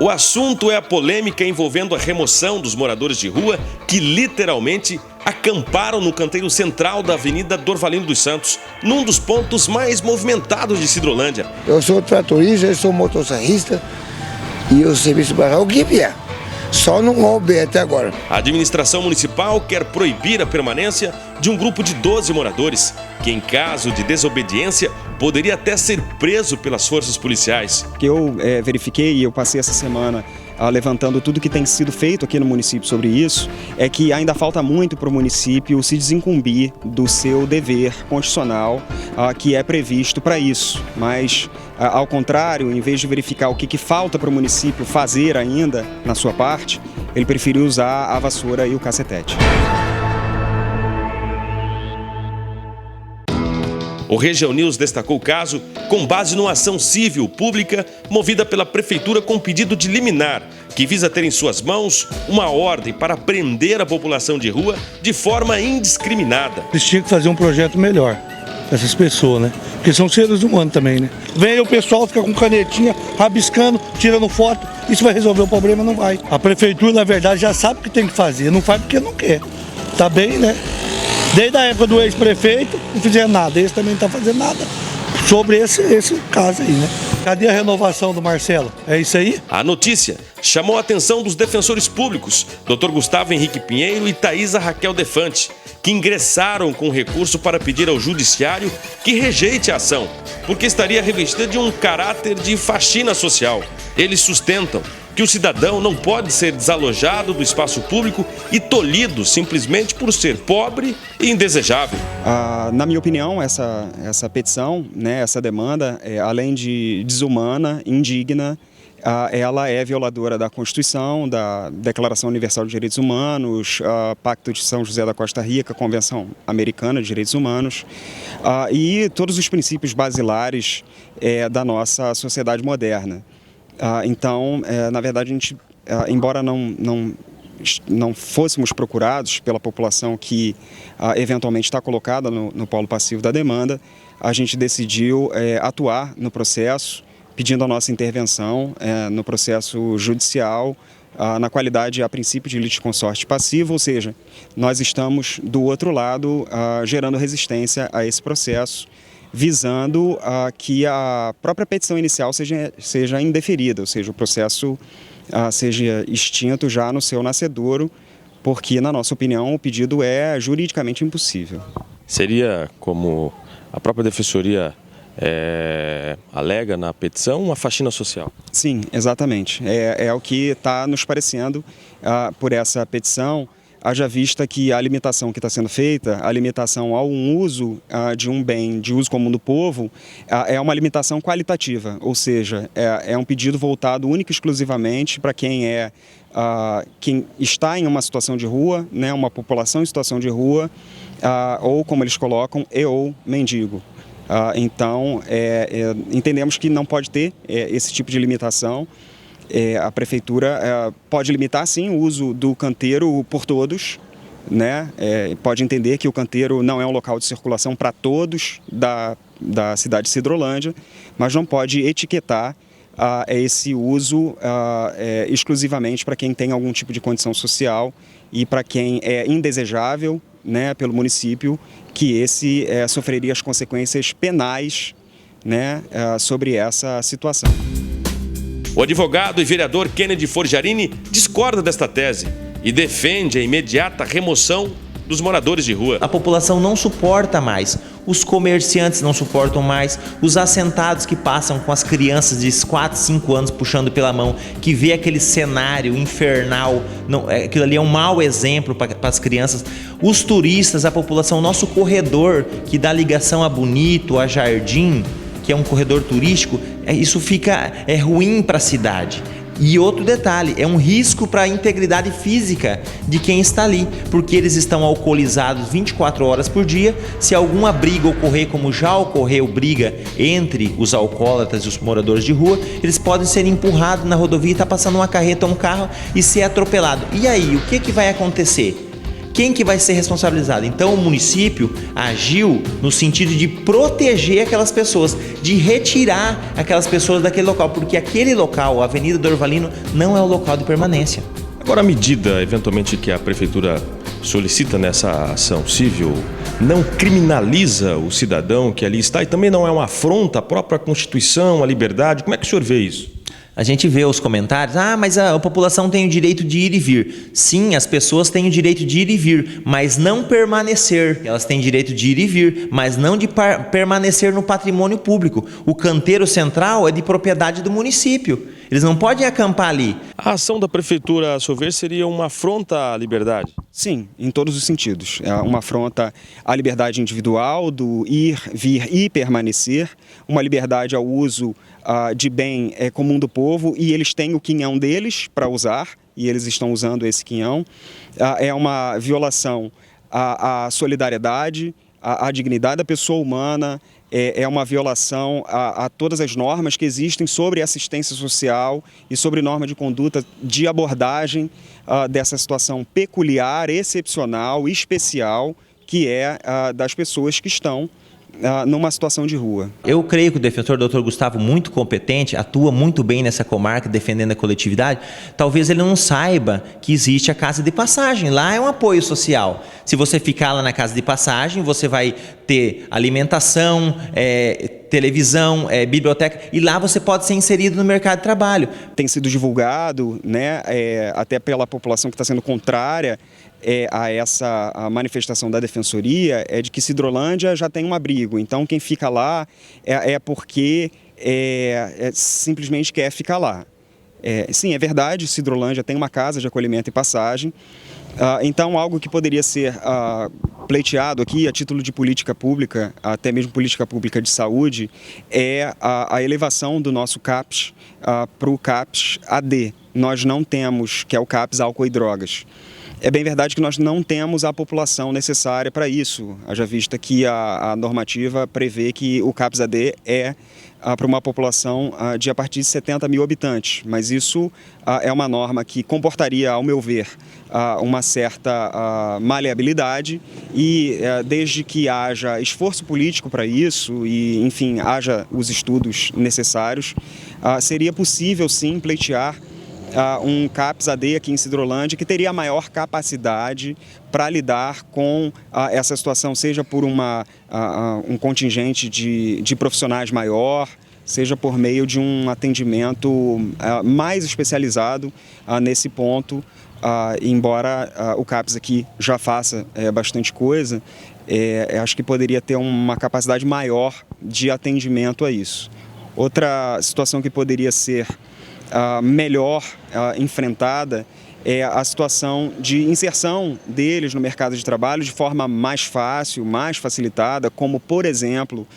O assunto é a polêmica envolvendo a remoção dos moradores de rua que literalmente acamparam no canteiro central da Avenida Dorvalino dos Santos, num dos pontos mais movimentados de Sidrolândia. Eu sou tratorista, eu sou motossarrista e o serviço braçal, o que vier. Só não roubei até agora. A administração municipal quer proibir a permanência de um grupo de 12 moradores, que em caso de desobediência poderia até ser preso pelas forças policiais. Que eu verifiquei e eu passei essa semana levantando tudo que tem sido feito aqui no município sobre isso, é que ainda falta muito para o município se desincumbir do seu dever constitucional que é previsto para isso. Mas, ao contrário, em vez de verificar o que falta para o município fazer ainda na sua parte, ele preferiu usar a vassoura e o cacetete. O Região News destacou o caso com base numa ação civil pública movida pela Prefeitura com pedido de liminar, que visa ter em suas mãos uma ordem para prender a população de rua de forma indiscriminada. Eles tinham que fazer um projeto melhor para essas pessoas, né? Porque são seres humanos também, né? Vem aí o pessoal, fica com canetinha, rabiscando, tirando foto. Isso vai resolver o problema? Não vai. A Prefeitura, na verdade, já sabe o que tem que fazer. Não faz porque não quer. Tá bem, né? Desde a época do ex-prefeito, não fizeram nada. Esse também não está fazendo nada sobre esse caso aí, né? Cadê a renovação do Marcelo? É isso aí? A notícia chamou a atenção dos defensores públicos, Dr. Gustavo Henrique Pinheiro e Thaisa Raquel Defante, que ingressaram com recurso para pedir ao judiciário que rejeite a ação, porque estaria revestida de um caráter de faxina social. Eles sustentam que o cidadão não pode ser desalojado do espaço público e tolhido simplesmente por ser pobre e indesejável. Na minha opinião, essa petição, né, essa demanda, além de desumana, indigna, ela é violadora da Constituição, da Declaração Universal de Direitos Humanos, Pacto de São José da Costa Rica, Convenção Americana de Direitos Humanos e todos os princípios basilares da nossa sociedade moderna. Então, na verdade, a gente, embora não fôssemos procurados pela população que eventualmente está colocada no polo passivo da demanda, a gente decidiu atuar no processo, pedindo a nossa intervenção no processo judicial, na qualidade, a princípio, de litisconsorte passivo, ou seja, nós estamos do outro lado gerando resistência a esse processo, visando que a própria petição inicial seja indeferida, ou seja, o processo seja extinto já no seu nascedouro, porque, na nossa opinião, o pedido é juridicamente impossível. Seria, como a própria Defensoria alega na petição, uma faxina social? Sim, exatamente. É o que está nos parecendo por essa petição, haja vista que a limitação que está sendo feita, a limitação ao uso de um bem de uso comum do povo, é uma limitação qualitativa, ou seja, é um pedido voltado único e exclusivamente para quem está em uma situação de rua, né, uma população em situação de rua, ou, como eles colocam, ou mendigo. Então, entendemos que não pode ter esse tipo de limitação. A Prefeitura pode limitar, sim, o uso do canteiro por todos, né? Pode entender que o canteiro não é um local de circulação para todos da cidade de Sidrolândia, mas não pode etiquetar esse uso exclusivamente para quem tem algum tipo de condição social e para quem é indesejável, né, pelo município, que esse sofreria as consequências penais, né, sobre essa situação. O advogado e vereador Kennedy Forgiarini discorda desta tese e defende a imediata remoção dos moradores de rua. A população não suporta mais, os comerciantes não suportam mais, os assentados que passam com as crianças de 4, 5 anos puxando pela mão, que vê aquele cenário infernal, aquilo ali é um mau exemplo para as crianças, os turistas, a população, nosso corredor que dá ligação a Bonito, a Jardim, que é um corredor turístico, isso fica ruim para a cidade. E outro detalhe, é um risco para a integridade física de quem está ali, porque eles estão alcoolizados 24 horas por dia. Se alguma briga ocorrer, como já ocorreu briga entre os alcoólatras e os moradores de rua, eles podem ser empurrados na rodovia, está passando uma carreta ou um carro e ser atropelado. E aí, o que vai acontecer? quem que vai ser responsabilizado? Então o município agiu no sentido de proteger aquelas pessoas, de retirar aquelas pessoas daquele local, porque aquele local, a Avenida Dorvalino, não é o local de permanência. Agora, a medida, eventualmente, que a Prefeitura solicita nessa ação civil não criminaliza o cidadão que ali está e também não é uma afronta à própria Constituição, à liberdade. Como é que o senhor vê isso? A gente vê os comentários, mas a população tem o direito de ir e vir. Sim, as pessoas têm o direito de ir e vir, mas não permanecer. Elas têm direito de ir e vir, mas não de permanecer no patrimônio público. O canteiro central é de propriedade do município. Eles não podem acampar ali. A ação da Prefeitura, a seu ver, seria uma afronta à liberdade? Sim, em todos os sentidos. É uma afronta à liberdade individual, do ir, vir e permanecer, uma liberdade ao uso de bem comum do povo, e eles têm o quinhão deles para usar, e eles estão usando esse quinhão. É uma violação à solidariedade, à dignidade da pessoa humana, é uma violação a todas as normas que existem sobre assistência social e sobre norma de conduta de abordagem dessa situação peculiar, excepcional, especial, que é das pessoas que estão numa situação de rua. Eu creio que o defensor Dr. Gustavo, muito competente, atua muito bem nessa comarca, defendendo a coletividade. Talvez ele não saiba que existe a casa de passagem. Lá é um apoio social. Se você ficar lá na casa de passagem, você vai ter alimentação, televisão, biblioteca, e lá você pode ser inserido no mercado de trabalho. Tem sido divulgado, né, até pela população que está sendo contrária a essa manifestação da Defensoria, é de que Sidrolândia já tem um abrigo. Então quem fica lá porque simplesmente quer ficar lá. Sim, é verdade, Sidrolândia tem uma casa de acolhimento e passagem. Então algo que poderia ser pleiteado aqui a título de política pública, até mesmo política pública de saúde, é a elevação do nosso CAPS para o CAPS AD. Nós não temos, que é o CAPS álcool e drogas. É bem verdade que nós não temos a população necessária para isso, haja vista que a normativa prevê que o CAPS AD é para uma população de a partir de 70 mil habitantes, mas isso é uma norma que comportaria, ao meu ver, uma certa maleabilidade e desde que haja esforço político para isso e, enfim, haja os estudos necessários, seria possível sim pleitear um CAPS AD aqui em Sidrolândia que teria maior capacidade para lidar com essa situação, seja por um contingente de profissionais maior, seja por meio de um atendimento mais especializado nesse ponto, embora o CAPS aqui já faça bastante coisa, acho que poderia ter uma capacidade maior de atendimento a isso. Outra situação que poderia ser melhor enfrentada é a situação de inserção deles no mercado de trabalho de forma mais fácil, mais facilitada, como, por exemplo,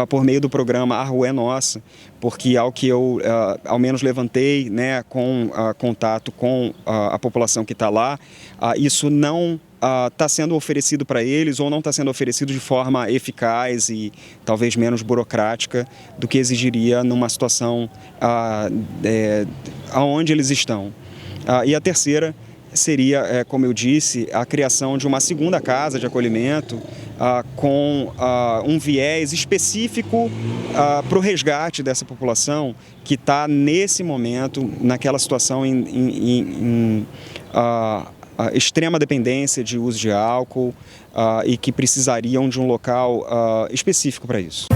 por meio do programa A Rua é Nossa, porque ao que eu, ao menos, levantei, né, com contato com a população que está lá, isso não está sendo oferecido para eles ou não está sendo oferecido de forma eficaz e talvez menos burocrática do que exigiria numa situação onde eles estão. E a terceira seria, como eu disse, a criação de uma segunda casa de acolhimento com um viés específico para o resgate dessa população que está, nesse momento, naquela situação em extrema dependência de uso de álcool e que precisariam de um local específico para isso.